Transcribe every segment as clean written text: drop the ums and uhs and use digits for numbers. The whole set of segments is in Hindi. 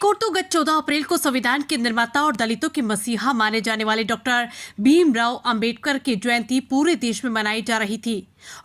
हाईकोर्ट तो गत 14 अप्रैल को संविधान के निर्माता और दलितों के मसीहा माने जाने वाले डॉक्टर भीमराव अंबेडकर की जयंती पूरे देश में मनाई जा रही थी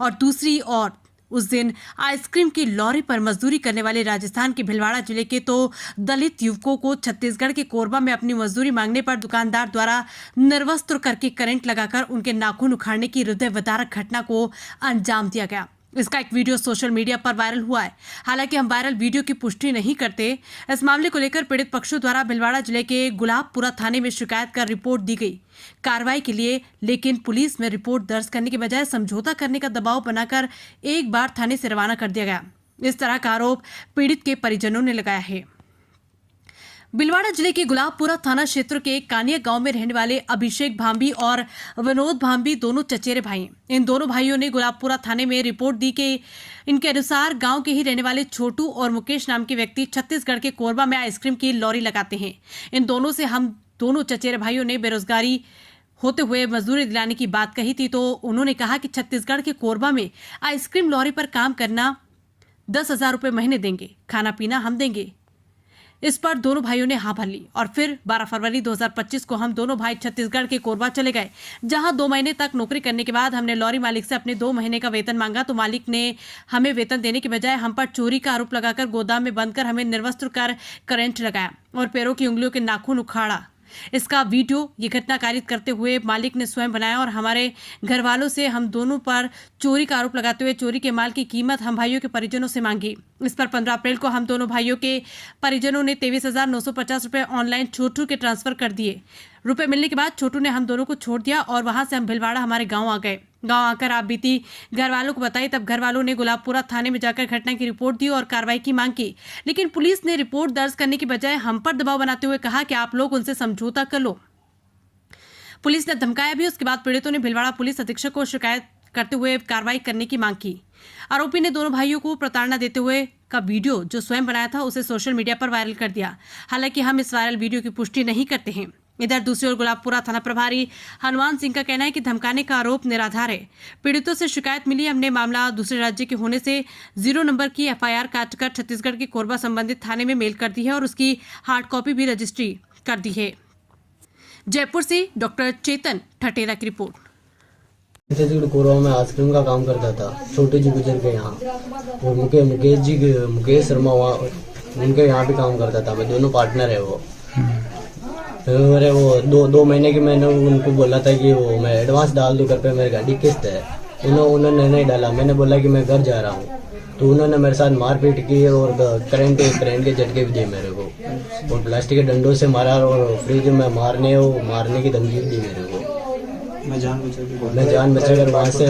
और दूसरी ओर उस दिन आइसक्रीम की लॉरी पर मजदूरी करने वाले राजस्थान के भिलवाड़ा जिले के तो दलित युवकों को छत्तीसगढ़ के कोरबा में अपनी मजदूरी मांगने पर दुकानदार द्वारा निर्वस्त्र करके करंट लगाकर उनके नाखून उखाड़ने की हृदय विदारक घटना को अंजाम दिया गया। इसका एक वीडियो सोशल मीडिया पर वायरल हुआ है। हालांकि हम वायरल वीडियो की पुष्टि नहीं करते। इस मामले को लेकर पीड़ित पक्षों द्वारा भिलवाड़ा जिले के गुलाबपुरा थाने में शिकायत कर रिपोर्ट दी गई कार्रवाई के लिए, लेकिन पुलिस में रिपोर्ट दर्ज करने के बजाय समझौता करने का दबाव बनाकर एक बार थाने से रवाना कर दिया गया। इस तरह का आरोप पीड़ित के परिजनों ने लगाया है। भिलवाड़ा जिले के गुलाबपुरा थाना क्षेत्र के कानिया गांव में रहने वाले अभिषेक भांबी और विनोद भांबी दोनों चचेरे भाई हैं। इन दोनों भाइयों ने गुलाबपुरा थाने में रिपोर्ट दी कि इनके अनुसार गांव के ही रहने वाले छोटू और मुकेश नाम के व्यक्ति छत्तीसगढ़ के कोरबा में आइसक्रीम की लॉरी लगाते हैं। इन दोनों से हम दोनों चचेरे भाइयों ने बेरोजगारी होते हुए मजदूरी दिलाने की बात कही थी, तो उन्होंने कहा कि छत्तीसगढ़ के कोरबा में आइसक्रीम लॉरी पर काम करना 10,000 रुपये महीने देंगे, खाना पीना हम देंगे। इस पर दोनों भाइयों ने हाँ भर ली और फिर 12 फरवरी 2025 को हम दोनों भाई छत्तीसगढ़ के कोरबा चले गए, जहां 2 महीने तक नौकरी करने के बाद हमने लॉरी मालिक से अपने 2 महीने का वेतन मांगा, तो मालिक ने हमें वेतन देने के बजाय हम पर चोरी का आरोप लगाकर गोदाम में बंद कर हमें निर्वस्त्र कर करंट लगाया और पैरों की उंगलियों के नाखून उखाड़ा। इसका वीडियो ये घटना कारित करते हुए मालिक ने स्वयं बनाया और हमारे घर वालों से हम दोनों पर चोरी का आरोप लगाते हुए चोरी के माल की कीमत हम भाइयों के परिजनों से मांगी। इस पर 15 अप्रैल को हम दोनों भाइयों के परिजनों ने 23,950 रुपये ऑनलाइन छोटू के ट्रांसफर कर दिए। रुपए मिलने के बाद छोटू ने हम दोनों को छोड़ दिया और वहां से हम भिलवाड़ा हमारे गाँव आ गए। गांव आकर आप बीती घर वालों को बताई, तब घर वालों ने गुलाबपुरा थाने में जाकर घटना की रिपोर्ट दी और कार्रवाई की मांग की, लेकिन पुलिस ने रिपोर्ट दर्ज करने की बजाय हम पर दबाव बनाते हुए कहा कि आप लोग उनसे समझौता कर लो। पुलिस ने धमकाया भी। उसके बाद पीड़ितों ने भिलवाड़ा पुलिस अधीक्षक को शिकायत करते हुए कार्रवाई करने की मांग की। आरोपी ने दोनों भाइयों को प्रताड़ना देते हुए का वीडियो जो स्वयं बनाया था उसे सोशल मीडिया पर वायरल कर दिया। हालांकि हम इस वायरल वीडियो की पुष्टि नहीं करते हैं। इधर दूसरी ओर गुलाबपुरा थाना प्रभारी हनुमान सिंह का कहना है कि धमकाने का आरोप निराधार है। पीड़ितों से शिकायत मिली, हमने मामला दूसरे राज्य के होने से 0 नंबर की FIR काटकर छत्तीसगढ़ के कोरबा संबंधित थाने में मेल कर दी है और उसकी हार्ड कॉपी भी रजिस्ट्री कर दी है। जयपुर से डॉक्टर चेतन ठटेरा की रिपोर्ट। छत्तीसगढ़ कोरबा में आइसक्रीम का काम करता था। छोटे जी गुजर के यहाँ और मुकेश शर्मा वहाँ उनके यहाँ भी काम करता था। मैं दोनों पार्टनर है वो। मेरे वो 2 महीने की मैंने उनको बोला था कि वो मैं एडवांस डाल दूँ, घर पे मेरी गाड़ी किस्त है। उन्होंने नहीं डाला। मैंने बोला कि मैं घर जा रहा हूँ, तो उन्होंने मेरे साथ मारपीट की और करंट के झटके भी दिए मेरे को और प्लास्टिक के डंडों से मारा और फ्रिज में मारने की धमकी दी मेरे को। मैं जान बचाकर वहाँ से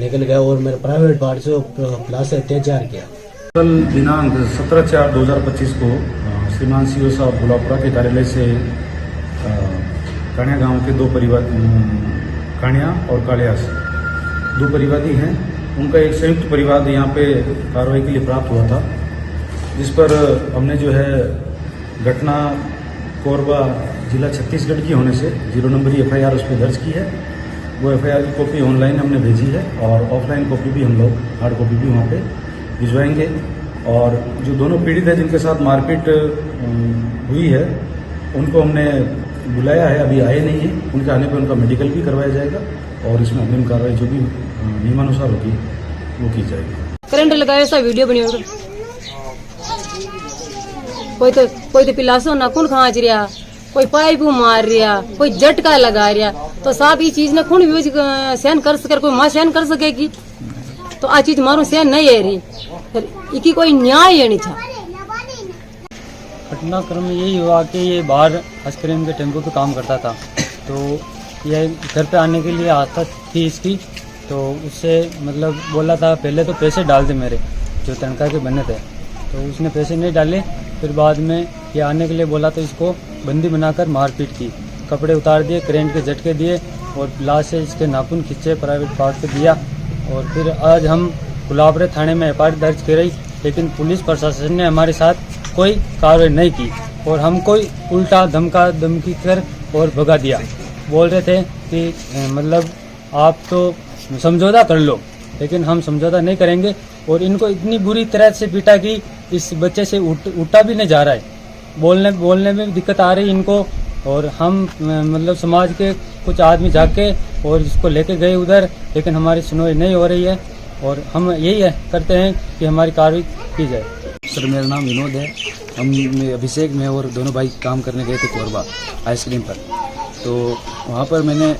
निकल गया और मेरे प्राइवेट पार्ट से प्लास से अत्याचार किया। कल दिनांक 17/4/2025 को श्रीमान सीओ साहब गुलाबपुरा के कार्यालय से कानिया गांव के 2 परिवार कानिया और कालियास 2 परिवादी हैं, उनका एक संयुक्त परिवाद यहाँ पे कार्रवाई के लिए प्राप्त हुआ था, जिस पर हमने जो है घटना कोरबा जिला छत्तीसगढ़ की होने से 0 नंबर की FIR उस पर दर्ज की है। वो FIR की कॉपी ऑनलाइन हमने भेजी है और ऑफलाइन कॉपी भी हम लोग हार्ड कॉपी भी वहाँ पे भिजवाएंगे। और जो दोनों पीड़ित है जिनके साथ मारपीट हुई है उनको हमने बुलाया है, अभी आए नहीं है। उनके आने पर उनका मेडिकल भी करवाया जाएगा और इसमें अग्रिम कार्रवाई जो भी नियमानुसार होगी वो की जाएगी। करंट लगाया सा वीडियो बनी और कोई तो पिलासो नाखून खाँच रहा, कोई पाइप मार रहा, कोई झटका लगा रहा, तो साहब ये चीज ना खून भी सहन कर सके, कोई माँ सहन कर सकेगी, तो आ चीज मारो सहन नहीं है रही, फिर कोई न्याय है नहीं था। घटनाक्रम यही हुआ कि ये बाहर आइसक्रीम के टेम्पो पे काम करता था, तो ये घर पे आने के लिए आता थी इसकी, तो उससे मतलब बोला था पहले तो पैसे डाल दे मेरे जो तनख्वाह के बने थे, तो उसने पैसे नहीं डाले। फिर बाद में ये आने के लिए बोला तो इसको बंदी बनाकर मारपीट की, कपड़े उतार दिए, करंट के झटके दिए और लाश से इसके नाखून खींचे, प्राइवेट पार्ट पे दिया। और फिर आज हम गुलाबपुरा थाने में FIR दर्ज कराई, लेकिन पुलिस प्रशासन ने हमारे साथ कोई कार्रवाई नहीं की और हमको उल्टा धमकी कर और भगा दिया। बोल रहे थे कि मतलब आप तो समझौता कर लो, लेकिन हम समझौता नहीं करेंगे। और इनको इतनी बुरी तरह से पीटा कि इस बच्चे से उठा भी नहीं जा रहा है। बोलने में भी दिक्कत आ रही इनको। और हम मतलब समाज के कुछ आदमी जाके और इसको लेके गए उधर, लेकिन हमारी सुनवाई नहीं हो रही है। और हम यही करते हैं कि हमारी कार्रवाई की जाए। सर मेरा नाम विनोद है। हम अभिषेक में और दोनों भाई काम करने गए थे कोरबा आइसक्रीम पर। तो वहाँ पर मेरे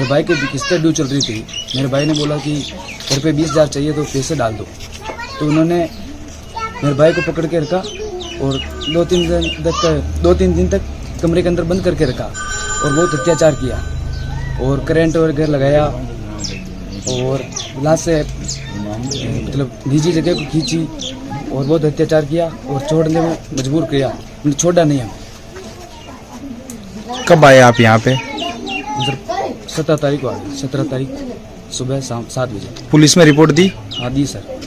भाई की किस्तें ड्यू चल रही थी। मेरे भाई ने बोला कि घर पे 20,000 चाहिए तो पैसे डाल दो। तो उन्होंने मेरे भाई को पकड़ के रखा और 2-3 दिन तक कमरे के अंदर बंद करके रखा और बहुत अत्याचार किया और करंट वगैरह लगाया और लाश से मतलब निजी जगह को खींची और बहुत अत्याचार किया और छोड़ने में मजबूर किया। मैंने छोड़ा नहीं हमें। कब आए आप यहाँ पे? 17 तारीख को आ गई, 17 तारीख सुबह शाम 7 बजे। पुलिस में रिपोर्ट दी? हाँ दी सर।